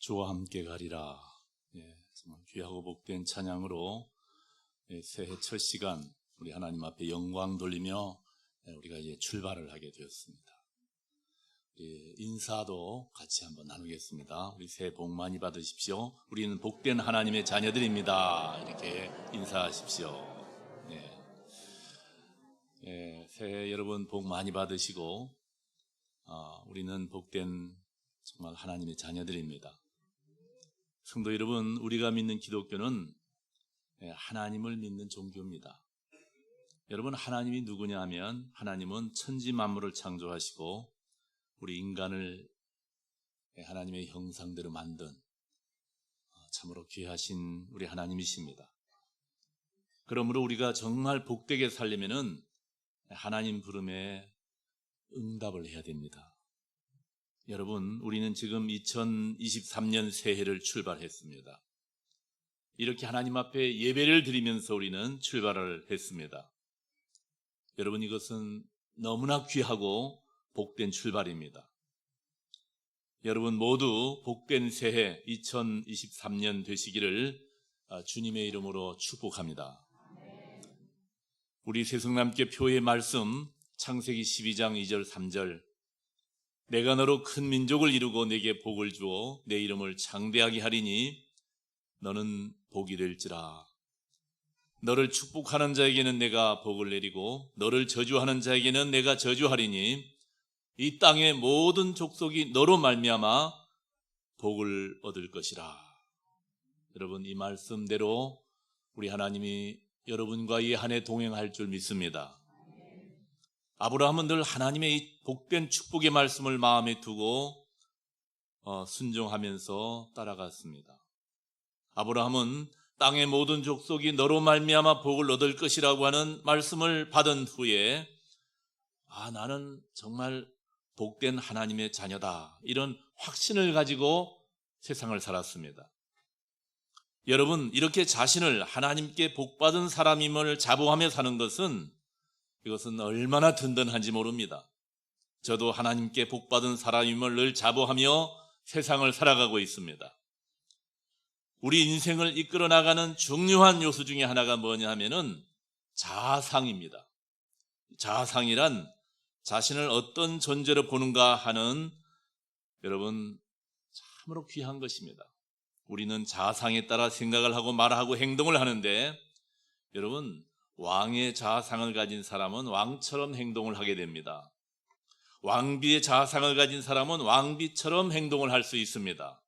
주와 함께 가리라. 정말 귀하고 복된 찬양으로 새해 첫 시간 우리 하나님 앞에 영광 돌리며 우리가 이제 출발을 하게 되었습니다. 인사도 같이 한번 나누겠습니다. 우리 새해 복 많이 받으십시오. 우리는 복된 하나님의 자녀들입니다. 이렇게 인사하십시오. 새해 여러분 복 많이 받으시고 우리는 복된 정말 하나님의 자녀들입니다. 성도 여러분, 우리가 믿는 기독교는 하나님을 믿는 종교입니다. 여러분, 하나님이 누구냐 하면 하나님은 천지 만물을 창조하시고 우리 인간을 하나님의 형상대로 만든 참으로 귀하신 우리 하나님이십니다. 그러므로 우리가 정말 복되게 살려면은 하나님 부름에 응답을 해야 됩니다. 여러분, 우리는 지금 2023년 새해를 출발했습니다. 이렇게 하나님 앞에 예배를 드리면서 우리는 출발을 했습니다. 여러분, 이것은 너무나 귀하고 복된 출발입니다. 여러분 모두 복된 새해 2023년 되시기를 주님의 이름으로 축복합니다. 우리 새성남교 표의 말씀 창세기 12장 2절 3절, 내가 너로 큰 민족을 이루고 내게 복을 주어 내 이름을 창대하게 하리니 너는 복이 될지라. 너를 축복하는 자에게는 내가 복을 내리고 너를 저주하는 자에게는 내가 저주하리니 이 땅의 모든 족속이 너로 말미암아 복을 얻을 것이라. 여러분, 이 말씀대로 우리 하나님이 여러분과 이 한 해 동행할 줄 믿습니다. 아브라함은 늘 하나님의 이 복된 축복의 말씀을 마음에 두고 순종하면서 따라갔습니다. 아브라함은 땅의 모든 족속이 너로 말미암아 복을 얻을 것이라고 하는 말씀을 받은 후에 나는 정말 복된 하나님의 자녀다, 이런 확신을 가지고 세상을 살았습니다. 여러분, 이렇게 자신을 하나님께 복받은 사람임을 자부하며 사는 것은 이것은 얼마나 든든한지 모릅니다. 저도 하나님께 복받은 사람임을 늘 자부하며 세상을 살아가고 있습니다. 우리 인생을 이끌어 나가는 중요한 요소 중에 하나가 뭐냐 하면은 자아상입니다. 자아상이란 자신을 어떤 존재로 보는가 하는, 여러분, 참으로 귀한 것입니다. 우리는 자아상에 따라 생각을 하고 말하고 행동을 하는데, 여러분, 왕의 자아상을 가진 사람은 왕처럼 행동을 하게 됩니다. 왕비의 자아상을 가진 사람은 왕비처럼 행동을 할 수 있습니다.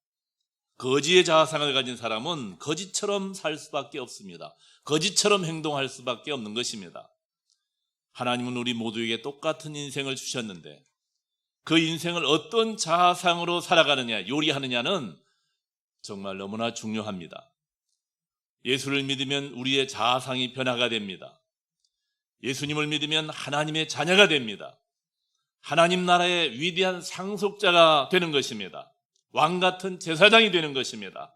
거지의 자아상을 가진 사람은 거지처럼 살 수밖에 없습니다. 거지처럼 행동할 수밖에 없는 것입니다. 하나님은 우리 모두에게 똑같은 인생을 주셨는데 그 인생을 어떤 자아상으로 살아가느냐, 요리하느냐는 정말 너무나 중요합니다. 예수를 믿으면 우리의 자아상이 변화가 됩니다. 예수님을 믿으면 하나님의 자녀가 됩니다. 하나님 나라의 위대한 상속자가 되는 것입니다. 왕같은 제사장이 되는 것입니다.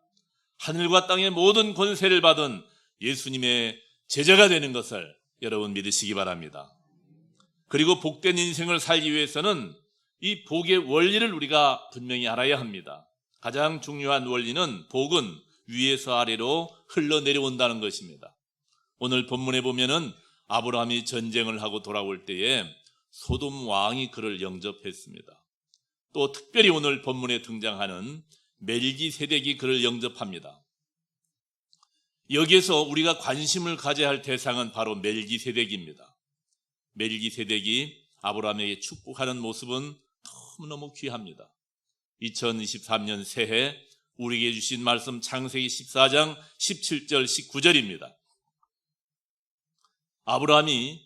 하늘과 땅의 모든 권세를 받은 예수님의 제자가 되는 것을 여러분 믿으시기 바랍니다. 그리고 복된 인생을 살기 위해서는 이 복의 원리를 우리가 분명히 알아야 합니다. 가장 중요한 원리는 복은 위에서 아래로 흘러내려온다는 것입니다. 오늘 본문에 보면은 아브라함이 전쟁을 하고 돌아올 때에 소돔 왕이 그를 영접했습니다. 또 특별히 오늘 본문에 등장하는 멜기세덱이 그를 영접합니다. 여기에서 우리가 관심을 가져야 할 대상은 바로 멜기세덱입니다. 멜기세덱이 아브라함에게 축복하는 모습은 너무너무 귀합니다. 2023년 새해 우리에게 주신 말씀 창세기 14장 17절 19절입니다. 아브라함이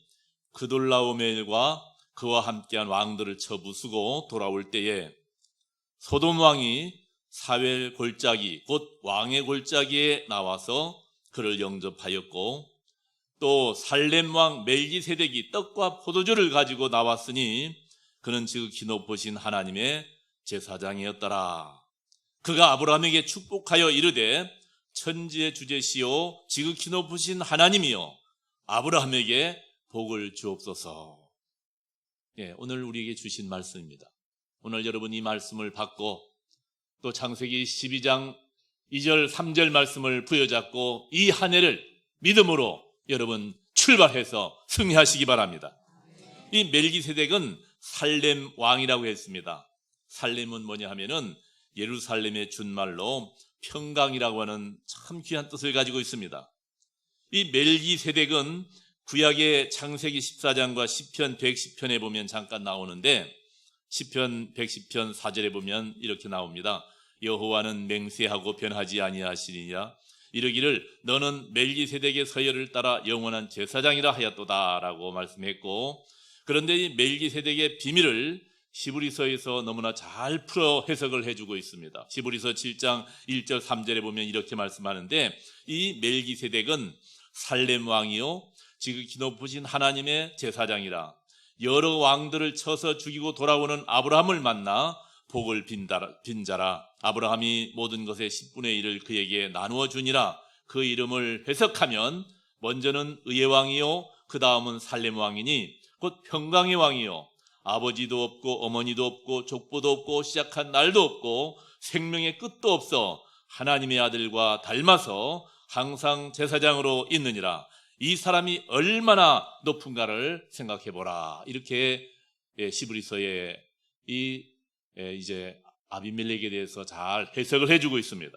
그돌라오멜과 그와 함께한 왕들을 쳐 부수고 돌아올 때에 소돔 왕이 사웰 골짜기, 곧 왕의 골짜기에 나와서 그를 영접하였고, 또 살렘 왕 멜기세덱이 떡과 포도주를 가지고 나왔으니 그는 지극히 높으신 하나님의 제사장이었더라. 그가 아브라함에게 축복하여 이르되 천지의 주제시오 지극히 높으신 하나님이여 아브라함에게 복을 주옵소서. 오늘 우리에게 주신 말씀입니다. 오늘 여러분 이 말씀을 받고 또 창세기 12장 2절 3절 말씀을 부여잡고 이 한 해를 믿음으로 여러분 출발해서 승리하시기 바랍니다. 이 멜기세덱은 살렘 왕이라고 했습니다. 살렘은 뭐냐 하면은 예루살렘의 준말로 평강이라고 하는 참 귀한 뜻을 가지고 있습니다. 이 멜기세덱은 구약의 창세기 14장과 시편 110편에 보면 잠깐 나오는데 시편 110편 4절에 보면 이렇게 나옵니다. 여호와는 맹세하고 변하지 아니하시니냐 이르기를 너는 멜기세덱의 서열을 따라 영원한 제사장이라 하였도다 라고 말씀했고, 그런데 이 멜기세덱의 비밀을 히브리서에서 너무나 잘 풀어 해석을 해주고 있습니다. 히브리서 7장 1절 3절에 보면 이렇게 말씀하는데 이 멜기세덱은 살렘 왕이요 지극히 높으신 하나님의 제사장이라 여러 왕들을 쳐서 죽이고 돌아오는 아브라함을 만나 복을 빈 자라 아브라함이 모든 것의 10분의 1을 그에게 나누어 주니라. 그 이름을 해석하면 먼저는 의의 왕이요 그 다음은 살렘 왕이니 곧 평강의 왕이요 아버지도 없고 어머니도 없고 족보도 없고 시작한 날도 없고 생명의 끝도 없어 하나님의 아들과 닮아서 항상 제사장으로 있느니라. 이 사람이 얼마나 높은가를 생각해 보라. 이렇게 히브리서에 이제 아비멜렉에 대해서 잘 해석을 해주고 있습니다.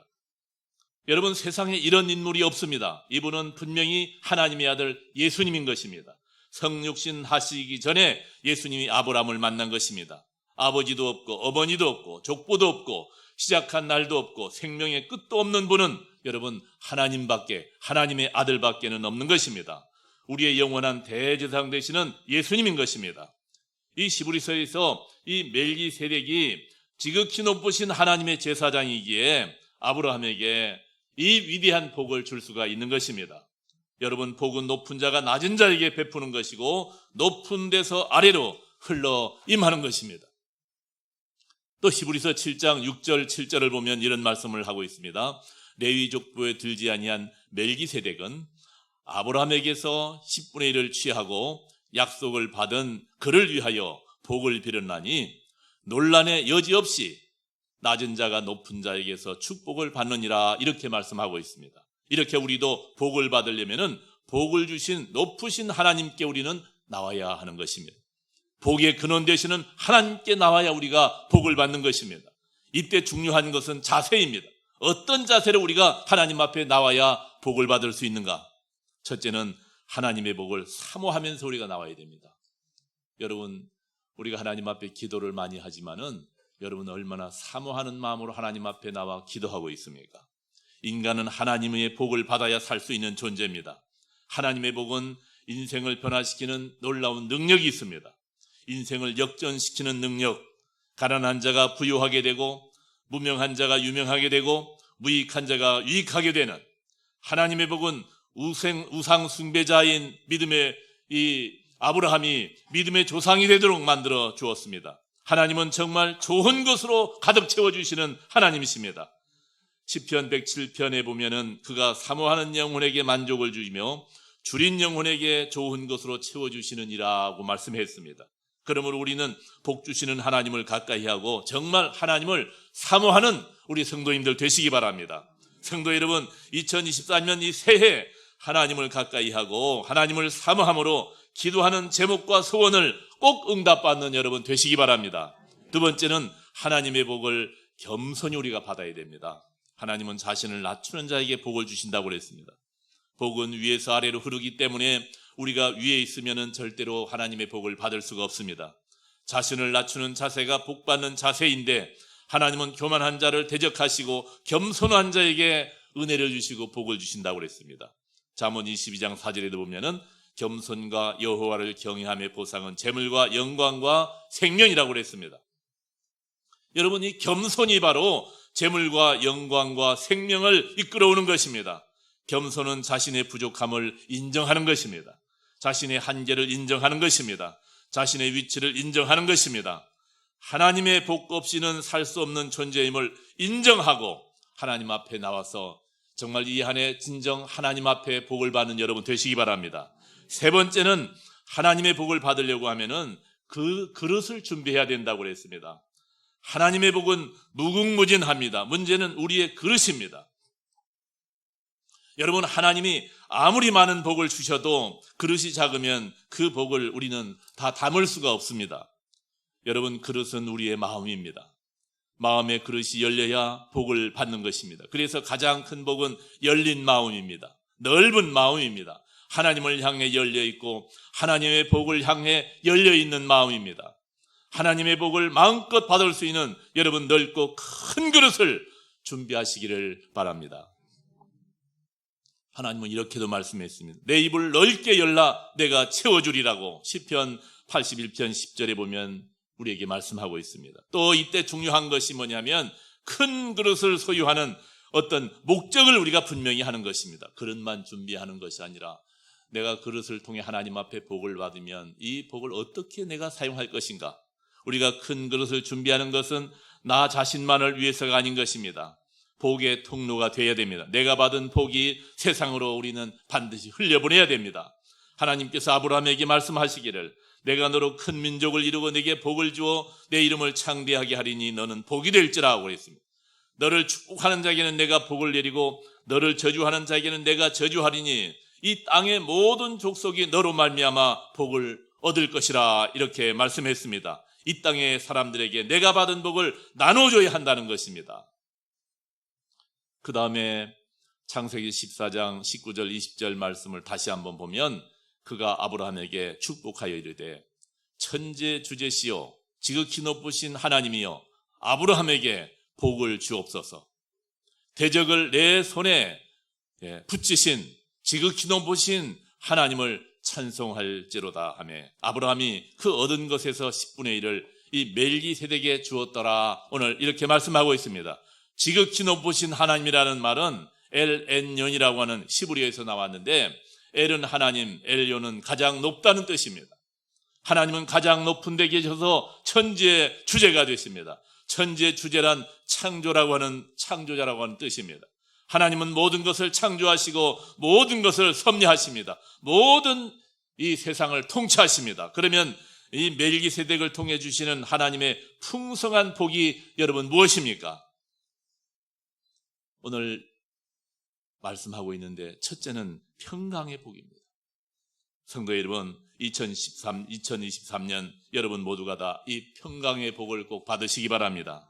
여러분, 세상에 이런 인물이 없습니다. 이분은 분명히 하나님의 아들 예수님인 것입니다. 성육신 하시기 전에 예수님이 아브라함을 만난 것입니다. 아버지도 없고 어머니도 없고 족보도 없고 시작한 날도 없고 생명의 끝도 없는 분은 여러분 하나님밖에, 하나님의 아들밖에는 없는 것입니다. 우리의 영원한 대제사장 되시는 예수님인 것입니다. 이 히브리서에서 이 멜기세덱이 지극히 높으신 하나님의 제사장이기에 아브라함에게 이 위대한 복을 줄 수가 있는 것입니다. 여러분, 복은 높은 자가 낮은 자에게 베푸는 것이고 높은 데서 아래로 흘러 임하는 것입니다. 또 히브리서 7장 6절 7절을 보면 이런 말씀을 하고 있습니다. 레위 족보에 들지 아니한 멜기세덱은 아브라함에게서 10분의 1을 취하고 약속을 받은 그를 위하여 복을 빌었나니 논란의 여지 없이 낮은 자가 높은 자에게서 축복을 받느니라. 이렇게 말씀하고 있습니다. 이렇게 우리도 복을 받으려면은 복을 주신 높으신 하나님께 우리는 나와야 하는 것입니다. 복의 근원 되시는 하나님께 나와야 우리가 복을 받는 것입니다. 이때 중요한 것은 자세입니다. 어떤 자세로 우리가 하나님 앞에 나와야 복을 받을 수 있는가? 첫째는 하나님의 복을 사모하면서 우리가 나와야 됩니다. 여러분, 우리가 하나님 앞에 기도를 많이 하지만은 여러분 얼마나 사모하는 마음으로 하나님 앞에 나와 기도하고 있습니까? 인간은 하나님의 복을 받아야 살 수 있는 존재입니다. 하나님의 복은 인생을 변화시키는 놀라운 능력이 있습니다. 인생을 역전시키는 능력, 가난한 자가 부유하게 되고 무명한 자가 유명하게 되고 무익한 자가 유익하게 되는, 하나님의 복은 우상 숭배자인 믿음의 이 아브라함이 믿음의 조상이 되도록 만들어 주었습니다. 하나님은 정말 좋은 것으로 가득 채워주시는 하나님이십니다. 시편 107편에 보면은 그가 사모하는 영혼에게 만족을 주며 줄인 영혼에게 좋은 것으로 채워주시느니라고 말씀했습니다. 그러므로 우리는 복 주시는 하나님을 가까이 하고 정말 하나님을 사모하는 우리 성도님들 되시기 바랍니다. 성도 여러분, 2024년 이 새해 하나님을 가까이 하고 하나님을 사모함으로 기도하는 제목과 소원을 꼭 응답받는 여러분 되시기 바랍니다. 두 번째는 하나님의 복을 겸손히 우리가 받아야 됩니다. 하나님은 자신을 낮추는 자에게 복을 주신다고 그랬습니다. 복은 위에서 아래로 흐르기 때문에 우리가 위에 있으면 절대로 하나님의 복을 받을 수가 없습니다. 자신을 낮추는 자세가 복받는 자세인데 하나님은 교만한 자를 대적하시고 겸손한 자에게 은혜를 주시고 복을 주신다고 그랬습니다. 잠언 22장 4절에도 보면은 겸손과 여호와를 경외함의 보상은 재물과 영광과 생명이라고 그랬습니다. 여러분, 이 겸손이 바로 재물과 영광과 생명을 이끌어오는 것입니다. 겸손은 자신의 부족함을 인정하는 것입니다. 자신의 한계를 인정하는 것입니다. 자신의 위치를 인정하는 것입니다. 하나님의 복 없이는 살 수 없는 존재임을 인정하고 하나님 앞에 나와서 정말 이 한 해 진정 하나님 앞에 복을 받는 여러분 되시기 바랍니다. 세 번째는 하나님의 복을 받으려고 하면은 그 그릇을 준비해야 된다고 그랬습니다. 하나님의 복은 무궁무진합니다. 문제는 우리의 그릇입니다. 여러분, 하나님이 아무리 많은 복을 주셔도 그릇이 작으면 그 복을 우리는 다 담을 수가 없습니다. 여러분, 그릇은 우리의 마음입니다. 마음의 그릇이 열려야 복을 받는 것입니다. 그래서 가장 큰 복은 열린 마음입니다. 넓은 마음입니다. 하나님을 향해 열려 있고 하나님의 복을 향해 열려 있는 마음입니다. 하나님의 복을 마음껏 받을 수 있는 여러분 넓고 큰 그릇을 준비하시기를 바랍니다. 하나님은 이렇게도 말씀했습니다. 내 입을 넓게 열라 내가 채워주리라고 시편 81편 10절에 보면 우리에게 말씀하고 있습니다. 또 이때 중요한 것이 뭐냐면 큰 그릇을 소유하는 어떤 목적을 우리가 분명히 하는 것입니다. 그릇만 준비하는 것이 아니라 내가 그릇을 통해 하나님 앞에 복을 받으면 이 복을 어떻게 내가 사용할 것인가. 우리가 큰 그릇을 준비하는 것은 나 자신만을 위해서가 아닌 것입니다. 복의 통로가 되어야 됩니다. 내가 받은 복이 세상으로 우리는 반드시 흘려보내야 됩니다. 하나님께서 아브라함에게 말씀하시기를 내가 너로 큰 민족을 이루고 내게 복을 주어 내 이름을 창대하게 하리니 너는 복이 될지라고 했습니다. 너를 축복하는 자에게는 내가 복을 내리고 너를 저주하는 자에게는 내가 저주하리니 이 땅의 모든 족속이 너로 말미암아 복을 얻을 것이라 이렇게 말씀했습니다. 이 땅의 사람들에게 내가 받은 복을 나눠줘야 한다는 것입니다. 그 다음에 창세기 14장 19절 20절 말씀을 다시 한번 보면 그가 아브라함에게 축복하여 이르되 천재 주제시요 지극히 높으신 하나님이여 아브라함에게 복을 주옵소서. 대적을 내 손에 붙이신 지극히 높으신 하나님을 찬송할지로다 하며 아브라함이 그 얻은 것에서 10분의 1을 이 멜기세덱에게 주었더라. 오늘 이렇게 말씀하고 있습니다. 지극히 높으신 하나님이라는 말은 엘엔연이라고 하는 시브리어에서 나왔는데 엘은 하나님, 엘요는 가장 높다는 뜻입니다. 하나님은 가장 높은 데 계셔서 천지의 주제가 되십니다. 천지의 주제란 창조자라고 하는 뜻입니다. 하나님은 모든 것을 창조하시고 모든 것을 섭리하십니다. 모든 이 세상을 통치하십니다. 그러면 이 멜기세덱을 통해 주시는 하나님의 풍성한 복이 여러분 무엇입니까? 오늘 말씀하고 있는데 첫째는 평강의 복입니다. 성도 여러분, 2023년 여러분 모두가 다 이 평강의 복을 꼭 받으시기 바랍니다.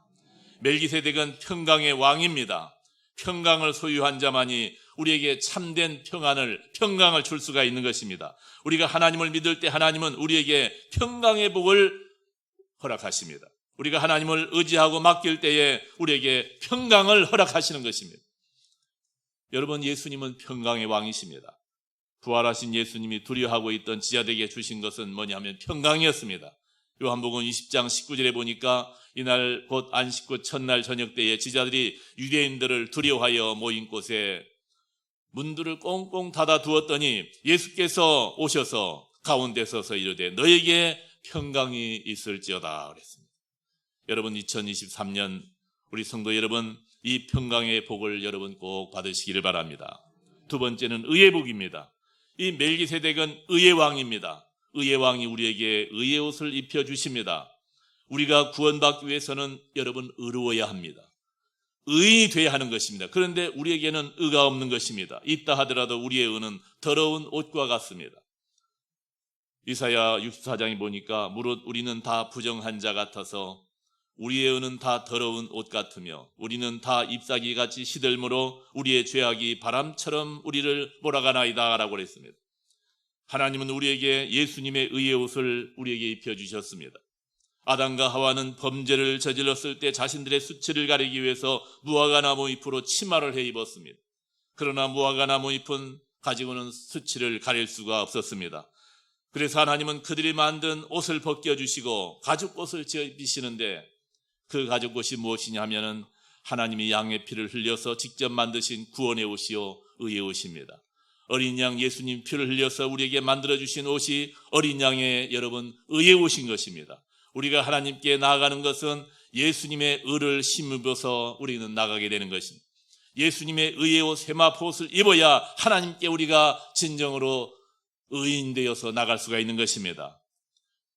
멜기세덱은 평강의 왕입니다. 평강을 소유한 자만이 우리에게 참된 평강을 줄 수가 있는 것입니다. 우리가 하나님을 믿을 때 하나님은 우리에게 평강의 복을 허락하십니다. 우리가 하나님을 의지하고 맡길 때에 우리에게 평강을 허락하시는 것입니다. 여러분, 예수님은 평강의 왕이십니다. 부활하신 예수님이 두려워하고 있던 지자들에게 주신 것은 뭐냐면 평강이었습니다. 요한복음 20장 19절에 보니까 이날 곧 안식구 첫날 저녁 때에 지자들이 유대인들을 두려워하여 모인 곳에 문들을 꽁꽁 닫아 두었더니 예수께서 오셔서 가운데 서서 이르되 너에게 평강이 있을지어다 그랬습니다. 여러분, 2023년 우리 성도 여러분, 이 평강의 복을 여러분 꼭 받으시기를 바랍니다. 두 번째는 의의 복입니다. 이 멜기세덱은 의의 왕입니다. 의의 왕이 우리에게 의의 옷을 입혀주십니다. 우리가 구원받기 위해서는 여러분 의로워야 합니다. 의인이 돼야 하는 것입니다. 그런데 우리에게는 의가 없는 것입니다. 있다 하더라도 우리의 의는 더러운 옷과 같습니다. 이사야 64장에 보니까 무릇 우리는 다 부정한 자 같아서 우리의 의는 다 더러운 옷 같으며 우리는 다 잎사귀같이 시들므로 우리의 죄악이 바람처럼 우리를 몰아가나이다 라고 그랬습니다. 하나님은 우리에게 예수님의 의의 옷을 우리에게 입혀주셨습니다. 아담과 하와는 범죄를 저질렀을 때 자신들의 수치를 가리기 위해서 무화과나무 잎으로 치마를 해 입었습니다. 그러나 무화과나무 잎은 가지고는 수치를 가릴 수가 없었습니다. 그래서 하나님은 그들이 만든 옷을 벗겨주시고 가죽옷을 입히시는데 그 가죽옷이 무엇이냐 하면은 하나님이 양의 피를 흘려서 직접 만드신 구원의 옷이요 의의 옷입니다. 어린 양 예수님 피를 흘려서 우리에게 만들어주신 옷이 어린 양의 여러분 의의 옷인 것입니다. 우리가 하나님께 나아가는 것은 예수님의 의를 심입어서 우리는 나가게 되는 것입니다. 예수님의 의의 옷 세마포옷을 입어야 하나님께 우리가 진정으로 의인 되어서 나갈 수가 있는 것입니다.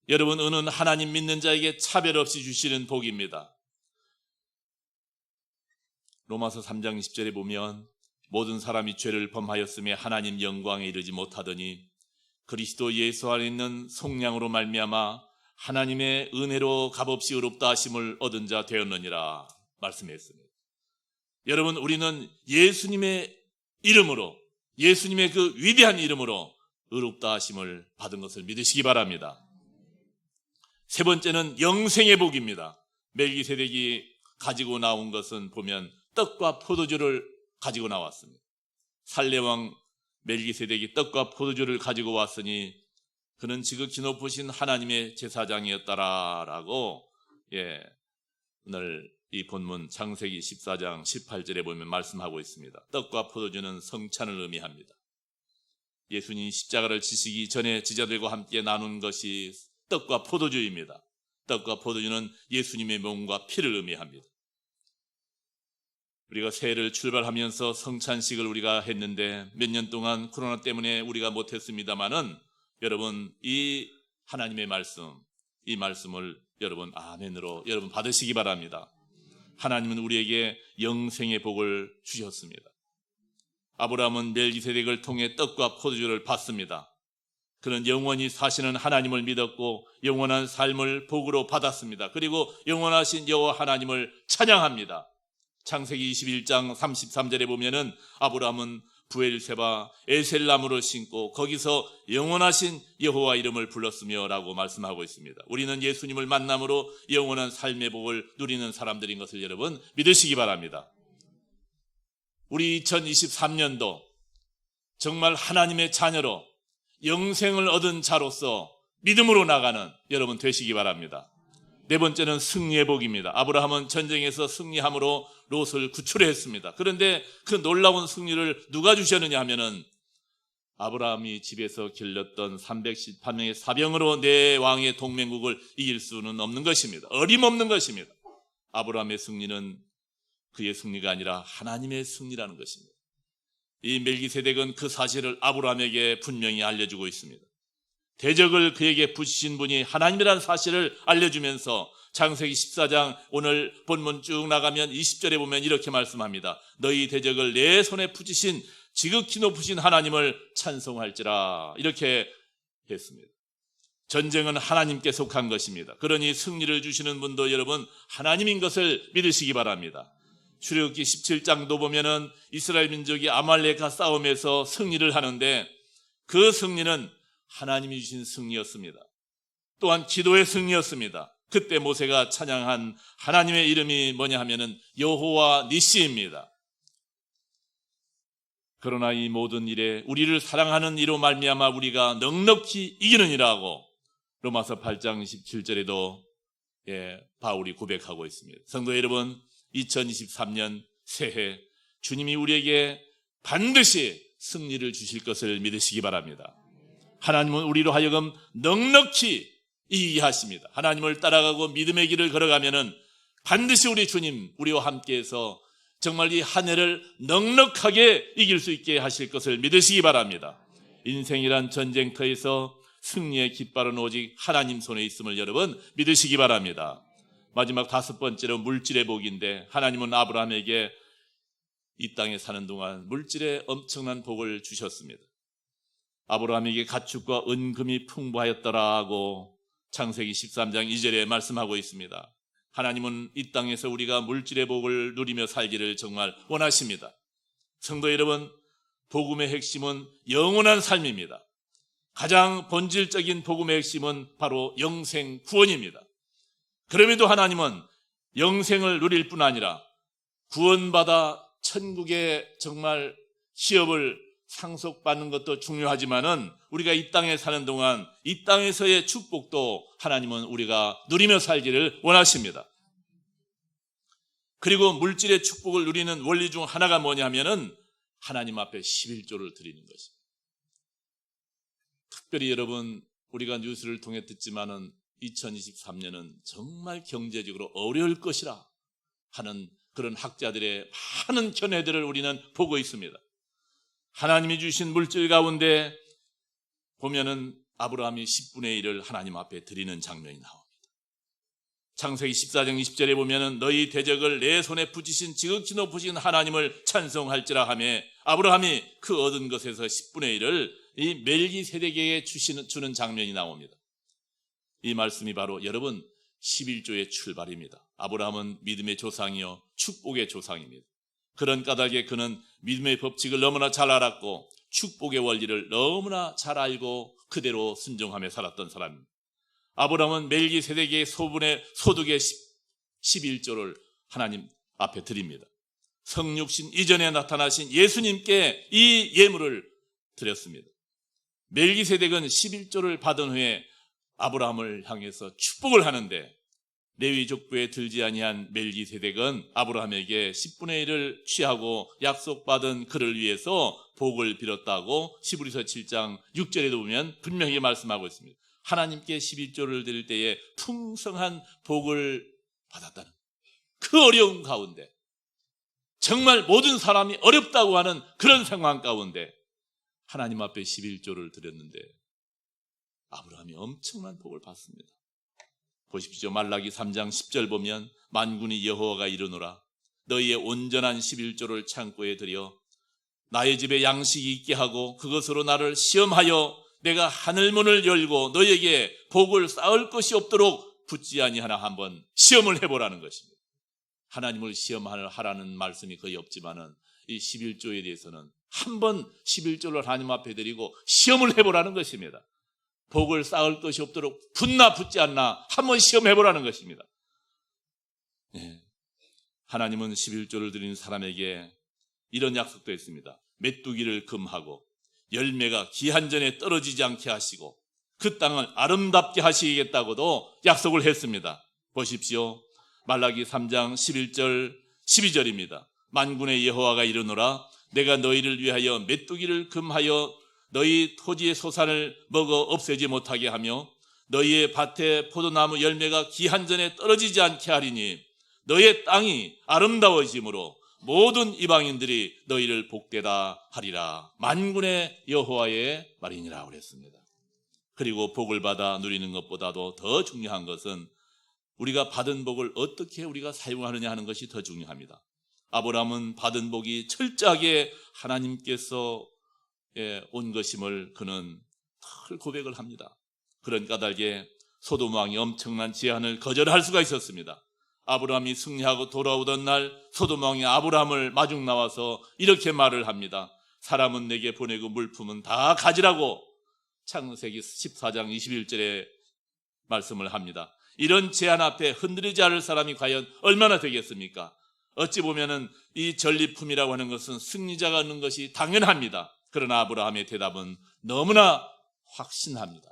여러분, 의는 하나님 믿는 자에게 차별 없이 주시는 복입니다. 로마서 3장 10절에 보면 모든 사람이 죄를 범하였음에 하나님 영광에 이르지 못하더니 그리스도 예수 안에 있는 속량으로 말미암아 하나님의 은혜로 값없이 의롭다 하심을 얻은 자 되었느니라 말씀했습니다. 여러분, 우리는 예수님의 이름으로, 예수님의 그 위대한 이름으로 의롭다 하심을 받은 것을 믿으시기 바랍니다. 세 번째는 영생의 복입니다. 멜기세덱이 가지고 나온 것은 보면 떡과 포도주를 가지고 나왔습니다. 살레왕 멜기세덱이 떡과 포도주를 가지고 왔으니 그는 지극히 높으신 하나님의 제사장이었다라고 오늘 이 본문 창세기 14장 18절에 보면 말씀하고 있습니다. 떡과 포도주는 성찬을 의미합니다. 예수님이 십자가를 지시기 전에 제자들과 함께 나눈 것이 떡과 포도주입니다. 떡과 포도주는 예수님의 몸과 피를 의미합니다. 우리가 새해를 출발하면서 성찬식을 우리가 했는데 몇 년 동안 코로나 때문에 우리가 못했습니다마는 여러분, 이 하나님의 말씀, 이 말씀을 여러분 아멘으로 여러분 받으시기 바랍니다. 하나님은 우리에게 영생의 복을 주셨습니다. 아브라함은 멜기세덱을 통해 떡과 포도주를 받습니다. 그는 영원히 사시는 하나님을 믿었고 영원한 삶을 복으로 받았습니다. 그리고 영원하신 여호와 하나님을 찬양합니다. 창세기 21장 33절에 보면은 아브라함은 부엘세바 에셀나무를 심고 거기서 영원하신 여호와 이름을 불렀으며 라고 말씀하고 있습니다. 우리는 예수님을 만남으로 영원한 삶의 복을 누리는 사람들인 것을 여러분 믿으시기 바랍니다. 우리 2023년도 정말 하나님의 자녀로 영생을 얻은 자로서 믿음으로 나가는 여러분 되시기 바랍니다. 네 번째는 승리의 복입니다. 아브라함은 전쟁에서 승리함으로 롯을 구출했습니다. 그런데 그 놀라운 승리를 누가 주셨느냐 하면은 아브라함이 집에서 길렀던 318명의 사병으로 내 왕의 동맹국을 이길 수는 없는 것입니다. 어림없는 것입니다. 아브라함의 승리는 그의 승리가 아니라 하나님의 승리라는 것입니다. 이 멜기세덱은 그 사실을 아브라함에게 분명히 알려주고 있습니다. 대적을 그에게 붙이신 분이 하나님이라는 사실을 알려주면서 창세기 14장 오늘 본문 쭉 나가면 20절에 보면 이렇게 말씀합니다. 너희 대적을 내 손에 붙이신 지극히 높으신 하나님을 찬송할지라 이렇게 했습니다. 전쟁은 하나님께 속한 것입니다. 그러니 승리를 주시는 분도 여러분 하나님인 것을 믿으시기 바랍니다. 출애굽기 17장도 보면은 이스라엘 민족이 아말렉과 싸움에서 승리를 하는데 그 승리는 하나님이 주신 승리였습니다. 또한 기도의 승리였습니다. 그때 모세가 찬양한 하나님의 이름이 뭐냐 하면은 여호와 니시입니다. 그러나 이 모든 일에 우리를 사랑하는 이로 말미암아 우리가 넉넉히 이기느니라고 로마서 8장 17절에도 바울이 고백하고 있습니다. 성도 여러분, 2023년 새해 주님이 우리에게 반드시 승리를 주실 것을 믿으시기 바랍니다. 하나님은 우리로 하여금 넉넉히 이기게 하십니다. 하나님을 따라가고 믿음의 길을 걸어가면은 반드시 우리 주님 우리와 함께해서 정말 이 한 해를 넉넉하게 이길 수 있게 하실 것을 믿으시기 바랍니다. 인생이란 전쟁터에서 승리의 깃발은 오직 하나님 손에 있음을 여러분 믿으시기 바랍니다. 마지막 다섯 번째로 물질의 복인데 하나님은 아브라함에게 이 땅에 사는 동안 물질의 엄청난 복을 주셨습니다. 아브라함에게 가축과 은금이 풍부하였더라고 창세기 13장 2절에 말씀하고 있습니다. 하나님은 이 땅에서 우리가 물질의 복을 누리며 살기를 정말 원하십니다. 성도 여러분, 복음의 핵심은 영원한 삶입니다. 가장 본질적인 복음의 핵심은 바로 영생 구원입니다. 그럼에도 하나님은 영생을 누릴 뿐 아니라 구원받아 천국의 정말 시업을 상속받는 것도 중요하지만은 우리가 이 땅에 사는 동안 이 땅에서의 축복도 하나님은 우리가 누리며 살기를 원하십니다. 그리고 물질의 축복을 누리는 원리 중 하나가 뭐냐 하면은 하나님 앞에 11조를 드리는 것입니다. 특별히 여러분 우리가 뉴스를 통해 듣지만은 2023년은 정말 경제적으로 어려울 것이라 하는 그런 학자들의 많은 견해들을 우리는 보고 있습니다. 하나님이 주신 물질 가운데 보면은 아브라함이 10분의 1을 하나님 앞에 드리는 장면이 나옵니다. 창세기 14장 20절에 보면은 너희 대적을 내 손에 붙이신 지극히 높으신 하나님을 찬송할지라 하며 아브라함이 그 얻은 것에서 10분의 1을 이 멜기세덱에게 주는 장면이 나옵니다. 이 말씀이 바로 여러분 11조의 출발입니다. 아브라함은 믿음의 조상이요 축복의 조상입니다. 그런 까닭에 그는 믿음의 법칙을 너무나 잘 알았고 축복의 원리를 너무나 잘 알고 그대로 순종하며 살았던 사람입니다. 아브라함은 멜기세덱의 소득의 11조를 하나님 앞에 드립니다. 성육신 이전에 나타나신 예수님께 이 예물을 드렸습니다. 멜기세덱은 11조를 받은 후에 아브라함을 향해서 축복을 하는데 레위 족보에 들지 아니한 멜기세덱은 아브라함에게 10분의 1을 취하고 약속받은 그를 위해서 복을 빌었다고 히브리서 7장 6절에도 보면 분명히 말씀하고 있습니다. 하나님께 11조를 드릴 때에 풍성한 복을 받았다는 그 어려운 가운데 정말 모든 사람이 어렵다고 하는 그런 상황 가운데 하나님 앞에 11조를 드렸는데 아브라함이 엄청난 복을 받습니다. 보십시오. 말라기 3장 10절 보면 만군의 여호와가 이르노라 너희의 온전한 11조를 창고에 들여 나의 집에 양식이 있게 하고 그것으로 나를 시험하여 내가 하늘문을 열고 너희에게 복을 쌓을 것이 없도록 붙지 아니하나 한번 시험을 해보라는 것입니다. 하나님을 시험하라는 말씀이 거의 없지만은 이 11조에 대해서는 한번 11조를 하나님 앞에 드리고 시험을 해보라는 것입니다. 복을 쌓을 것이 없도록 붙나 붙지 않나 한번 시험해보라는 것입니다. 하나님은 11조를 드리는 사람에게 이런 약속도 했습니다. 메뚜기를 금하고 열매가 기한전에 떨어지지 않게 하시고 그 땅을 아름답게 하시겠다고도 약속을 했습니다. 보십시오. 말라기 3장 11절 12절입니다. 만군의 여호와가 이르노라 내가 너희를 위하여 메뚜기를 금하여 너희 토지의 소산을 먹어 없애지 못하게 하며 너희의 밭에 포도나무 열매가 기한전에 떨어지지 않게 하리니 너희의 땅이 아름다워짐으로 모든 이방인들이 너희를 복되다 하리라. 만군의 여호와의 말이니라 그랬습니다. 그리고 복을 받아 누리는 것보다도 더 중요한 것은 우리가 받은 복을 어떻게 우리가 사용하느냐 하는 것이 더 중요합니다. 아브라함은 받은 복이 철저하게 하나님께서 온 것임을 그는 늘 고백을 합니다. 그런 까닭에 소돔 왕이 엄청난 제한을 거절할 수가 있었습니다. 아브라함이 승리하고 돌아오던 날 소돔 왕이 아브라함을 마중 나와서 이렇게 말을 합니다. 사람은 내게 보내고 물품은 다 가지라고 창세기 14장 21절에 말씀을 합니다. 이런 제한 앞에 흔들리지 않을 사람이 과연 얼마나 되겠습니까? 어찌 보면은 이 전리품이라고 하는 것은 승리자가 얻는 것이 당연합니다. 그러나 아브라함의 대답은 너무나 확신합니다.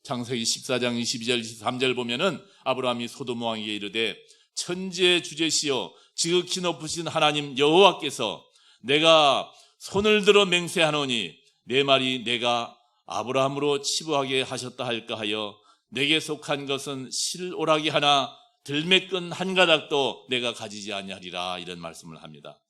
창세기 14장 22절 23절 보면은 아브라함이 소돔 왕에게 이르되 천지의 주제시여 지극히 높으신 하나님 여호와께서 내가 손을 들어 맹세하노니 내 말이 내가 아브라함으로 치부하게 하셨다 할까 하여 내게 속한 것은 실오라기 하나 들매끈 한 가닥도 내가 가지지 아니하리라. 이런 말씀을 합니다.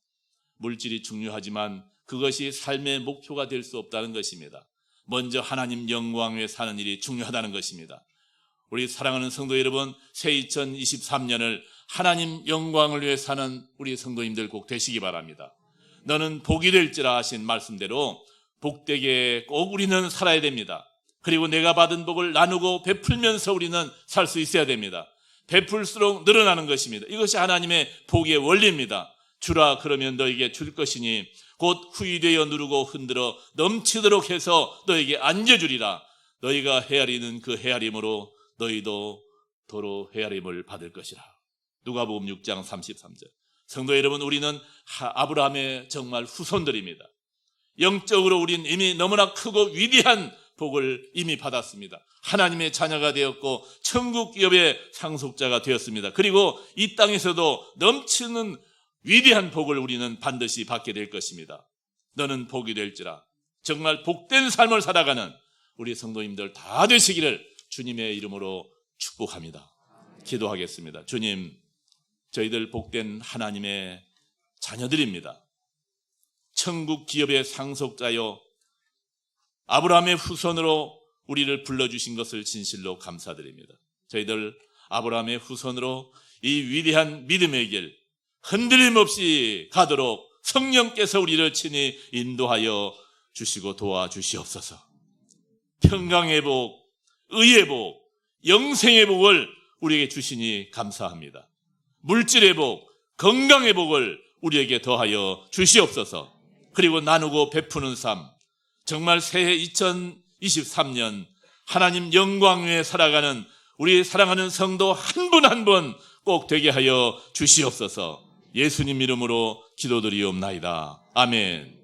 물질이 중요하지만 그것이 삶의 목표가 될 수 없다는 것입니다. 먼저 하나님 영광 위에 사는 일이 중요하다는 것입니다. 우리 사랑하는 성도 여러분, 새 2023년을 하나님 영광을 위해 사는 우리 성도님들 꼭 되시기 바랍니다. 너는 복이 될지라 하신 말씀대로 복되게 꼭 우리는 살아야 됩니다. 그리고 내가 받은 복을 나누고 베풀면서 우리는 살 수 있어야 됩니다. 베풀수록 늘어나는 것입니다. 이것이 하나님의 복의 원리입니다. 주라 그러면 너에게 줄 것이니 곧 후이되어 누르고 흔들어 넘치도록 해서 너에게 안겨주리라. 너희가 헤아리는 그 헤아림으로 너희도 도로 헤아림을 받을 것이라. 누가복음 6장 33절. 성도 여러분, 우리는 아브라함의 정말 후손들입니다. 영적으로 우리는 이미 너무나 크고 위대한 복을 이미 받았습니다. 하나님의 자녀가 되었고 천국 기업의 상속자가 되었습니다. 그리고 이 땅에서도 넘치는 위대한 복을 우리는 반드시 받게 될 것입니다. 너는 복이 될지라. 정말 복된 삶을 살아가는 우리 성도님들 다 되시기를 주님의 이름으로 축복합니다. 기도하겠습니다. 주님, 저희들 복된 하나님의 자녀들입니다. 천국 기업의 상속자요 아브라함의 후손으로 우리를 불러주신 것을 진실로 감사드립니다. 저희들 아브라함의 후손으로 이 위대한 믿음의 길 흔들림 없이 가도록 성령께서 우리를 친히 인도하여 주시고 도와주시옵소서. 평강의 복, 의의 복, 영생의 복을 우리에게 주시니 감사합니다. 물질의 복, 건강의 복을 우리에게 더하여 주시옵소서. 그리고 나누고 베푸는 삶, 정말 새해 2023년 하나님 영광 위에 살아가는 우리 사랑하는 성도 한 분 한 분 꼭 되게 하여 주시옵소서. 예수님 이름으로 기도드리옵나이다. 아멘.